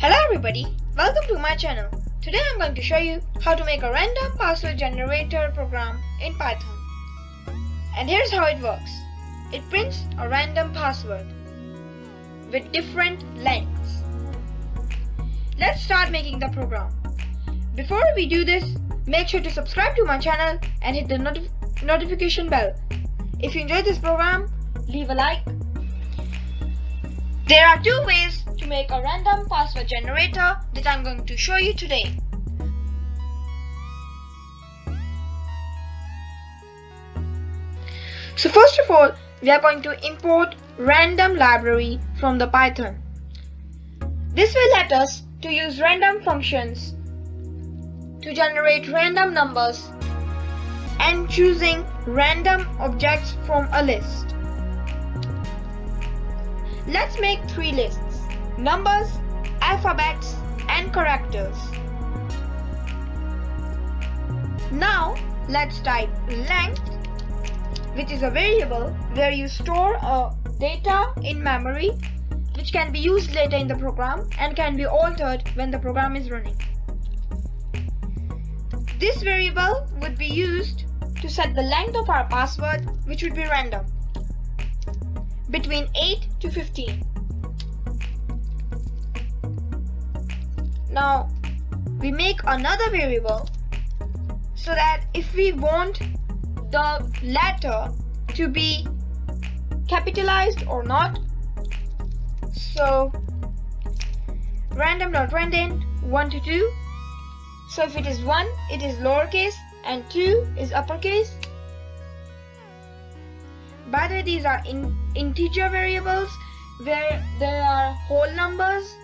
Hello everybody, welcome to my channel. Today I'm going to show you how to make a random password generator program in Python. And here's how it works. It prints a random password with different lengths. Let's start making the program. Before we do this, make sure to subscribe to my channel and hit the notification bell. If you enjoyed this program, leave a like. There are two ways to make a random password generator that I'm going to show you today. So first of all, we are going to import random library from the Python. This will let us to use random functions to generate random numbers and choosing random objects from a list. Let's make three lists: numbers, alphabets, and characters. Now let's type length, which is a variable where you store data in memory which can be used later in the program and can be altered when the program is running. This variable would be used to set the length of our password, which would be random, between 8 to 15. Now we make another variable so that if we want the letter to be capitalized or not, so random.randint 1 to 2. So if it is 1, it is lowercase and 2 is uppercase. By the way, these are integer variables where there are whole numbers.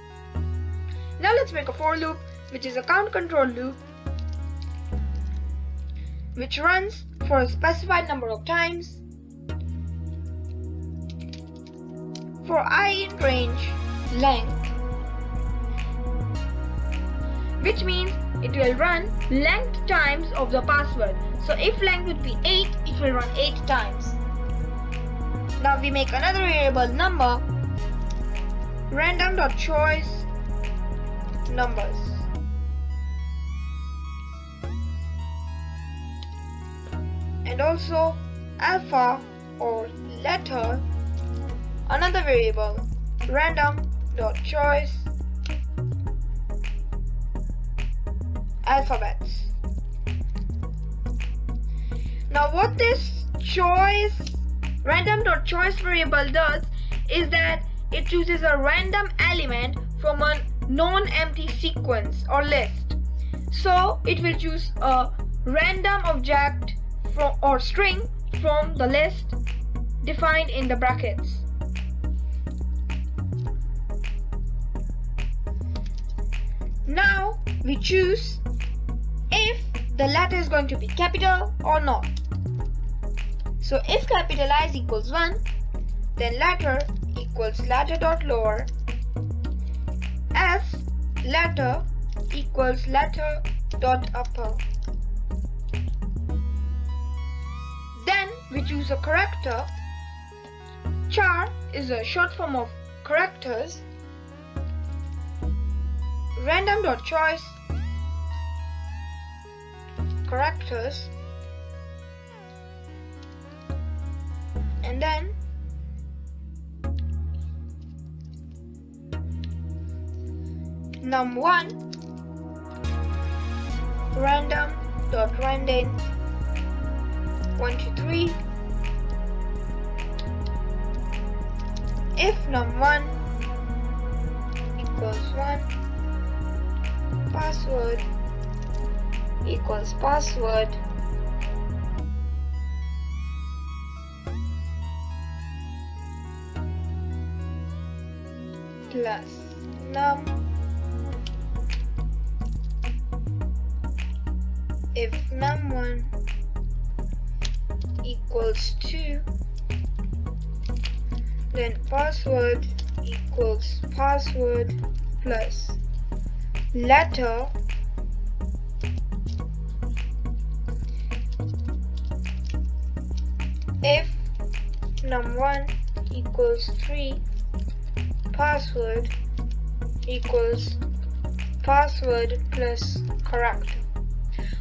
Now let's make a for loop, which is a count control loop, which runs for a specified number of times for I in range length, which means it will run length times of the password. So if length would be 8, it will run 8 times. Now we make another variable number, random.choice numbers. And also alpha or letter, another variable, random.choice alphabets. Now what this random.choice variable does is that it chooses a random element from a non-empty sequence or list. So it will choose a random object or string from the list defined in the brackets. Now we choose if the letter is going to be capital or not. So if capital I is equals 1, then letter equals letter.lower, else letter equals letter.upper. Then we choose a character. Char is a short form of characters. Random.choice characters, and then num1 random.randint 1 to 3. If num1 equals 1, password equals password plus num. If num1 equals 2, then password equals password plus letter if num1 equals 3, password equals password plus character.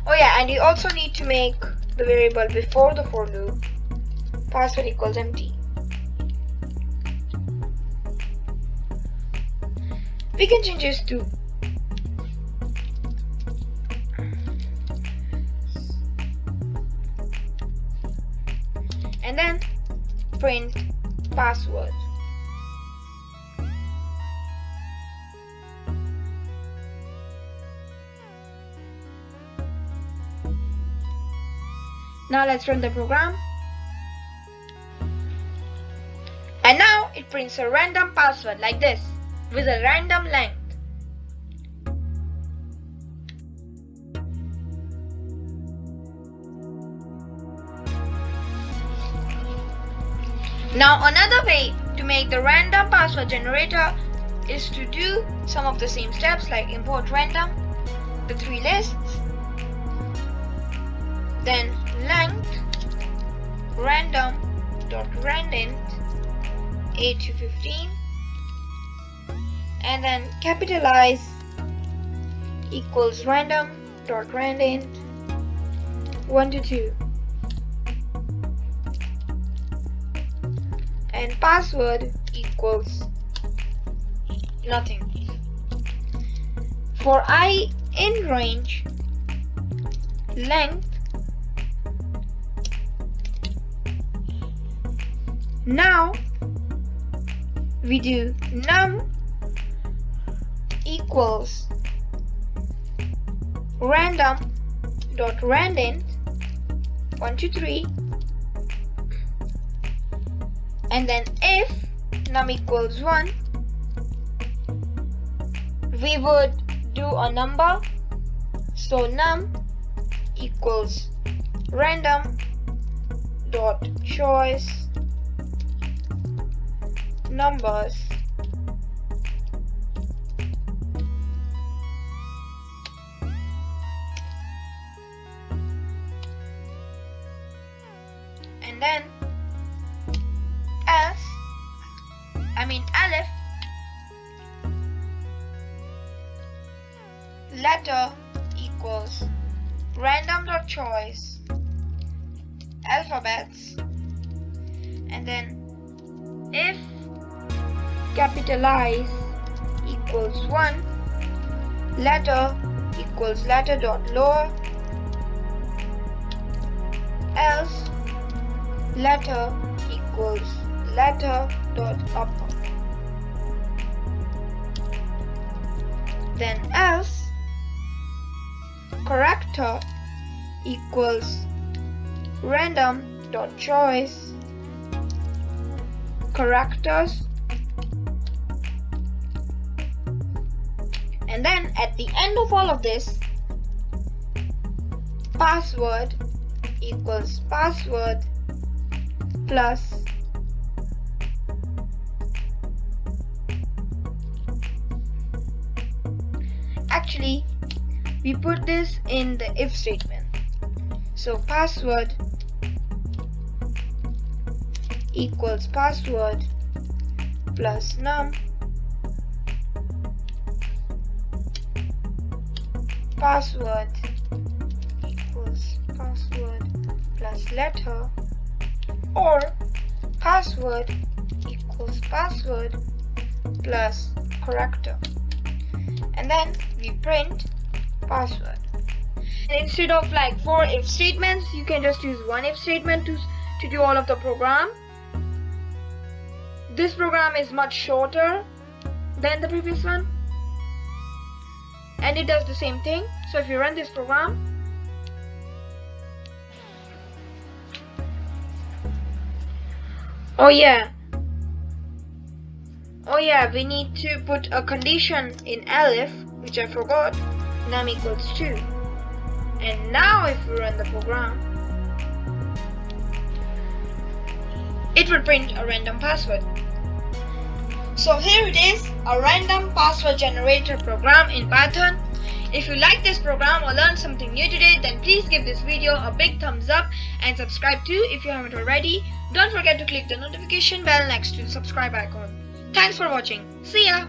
Oh yeah, and you also need to make the variable before the for loop password equals empty. We can change this to and then print password. Now let's run the program. And now it prints a random password like this with a random length. Now another way to make the random password generator is to do some of the same steps like import random, the three lists, then length random.randint 8 to 15, and then capitalize equals random.randint 1 to 2, and password equals nothing. For I in range, length now we do num equals random.randint 1 to 3, and then if num equals 1, we would do a number, so num equals random.choice numbers and then aleph letter equals random.choice alphabets, and then if capitalize equals 1, letter equals letter.lower, else letter equals letter.upper, then else character equals random.choice characters, and then at the end of all of this, password equals password plus actually we put this in the if statement, so password equals password plus num password equals password plus letter, or password equals password plus character, and then we print password. And instead of like 4 if statements, you can just use one if statement to do all of the program. This program is much shorter than the previous one, and it does the same thing. So if you run this program, oh yeah, we need to put a condition in elif, which I forgot, num equals 2, and now if we run the program, it will print a random password. So here it is, a random password generator program in Python. If you like this program or learned something new today, then please give this video a big thumbs up and subscribe too if you haven't already. Don't forget to click the notification bell next to the subscribe icon. Thanks for watching. See ya!